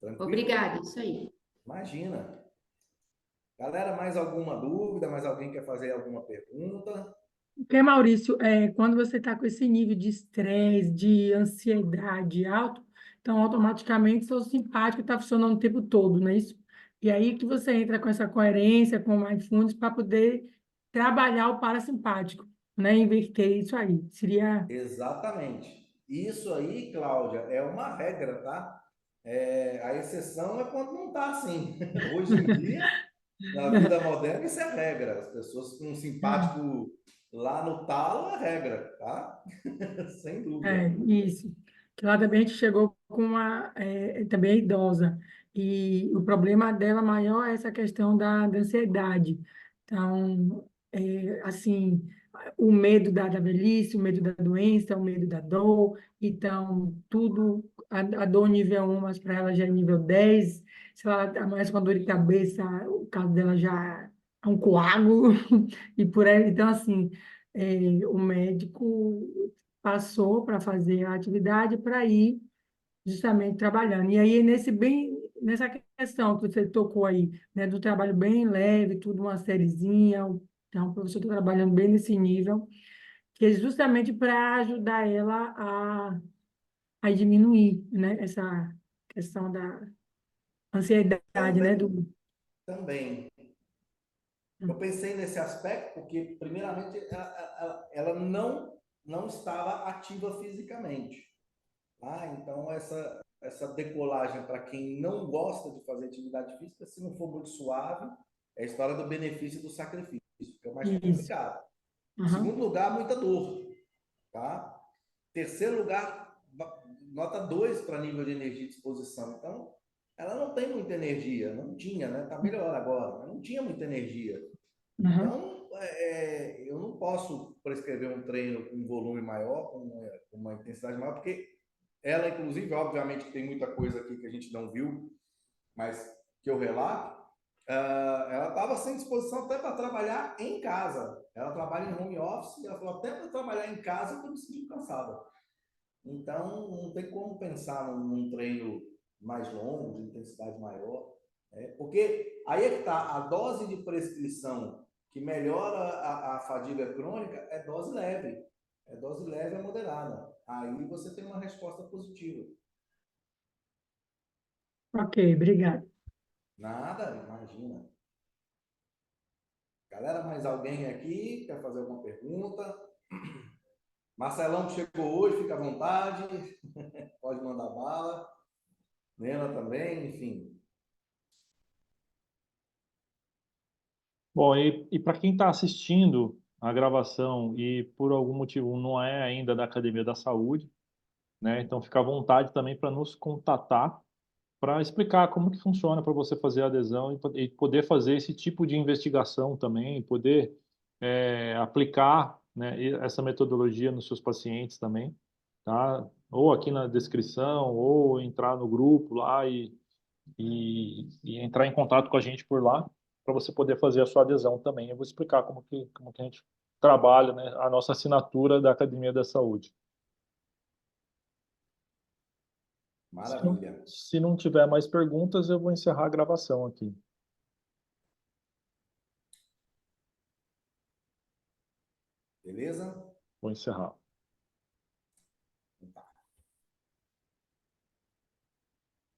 Tranquilo?
Obrigada, isso aí.
Imagina. Galera, mais alguma dúvida? Mais alguém quer fazer alguma pergunta?
Porque, Maurício, quando você está com esse nível de estresse, de ansiedade alto, então automaticamente seu simpático está funcionando o tempo todo, não é isso? E aí que você entra com essa coerência, com o mindfulness, para poder trabalhar o parasimpático, né? Inverter isso aí. Seria.
Exatamente. Isso aí, Cláudia, é uma regra, tá? A exceção é quando não está assim. Hoje em dia, na vida moderna, isso é regra. As pessoas com um simpático lá no talo é regra, tá? Sem dúvida.
Isso. Que lá também a gente chegou com uma, também idosa, e o problema dela maior é essa questão da ansiedade. Então, assim, o medo da velhice, o medo da doença, o medo da dor, então, tudo, a dor nível 1, mas para ela já é nível 10, se ela amanhece com dor de cabeça, o caso dela já é um coágulo, e por aí, então, assim, o médico passou para fazer a atividade para ir justamente trabalhando. E aí, nessa questão que você tocou aí, né, do trabalho bem leve, tudo uma sériezinha, então o professor está trabalhando bem nesse nível, que é justamente para ajudar ela a diminuir, né, essa questão da ansiedade, né,
Também,
do...
também. Eu pensei nesse aspecto porque, primeiramente, ela não estava ativa fisicamente. Ah, então essa decolagem para quem não gosta de fazer atividade física, se não for muito suave, é a história do benefício e do sacrifício, que é o mais
Isso.
complicado.
Aham.
Segundo lugar, muita dor, tá? Terceiro lugar, nota 2 para nível de energia e disposição. Então, ela não tem muita energia, não tinha, né? Tá melhor agora, mas não tinha muita energia.
Aham.
Então, eu não posso prescrever um treino com um volume maior, com uma intensidade maior, porque ela, inclusive, obviamente que tem muita coisa aqui que a gente não viu, mas que eu relato, ela estava sem disposição até para trabalhar em casa. Ela trabalha em home office e ela falou, até para trabalhar em casa eu estou me sentindo cansada. Então, não tem como pensar num treino mais longo, de intensidade maior, né? Porque aí é que está, a dose de prescrição que melhora a fadiga crônica é dose leve. É dose leve a moderada. Aí você tem uma resposta positiva.
Ok, obrigada.
Nada, imagina. Galera, mais alguém aqui quer fazer alguma pergunta? Marcelão que chegou hoje, fica à vontade. Pode mandar bala. Nena também, enfim.
Bom, e para quem está assistindo a gravação e por algum motivo não é ainda da Academia da Saúde, né? Então fica à vontade também para nos contatar para explicar como que funciona para você fazer a adesão e poder fazer esse tipo de investigação também, poder aplicar, né, essa metodologia nos seus pacientes também, tá? Ou aqui na descrição, ou entrar no grupo lá e entrar em contato com a gente por lá, para você poder fazer a sua adesão também. Eu vou explicar como que a gente trabalha, né, a nossa assinatura da Academia da Saúde.
Maravilha.
Se não tiver mais perguntas, eu vou encerrar a gravação aqui.
Beleza?
Vou encerrar.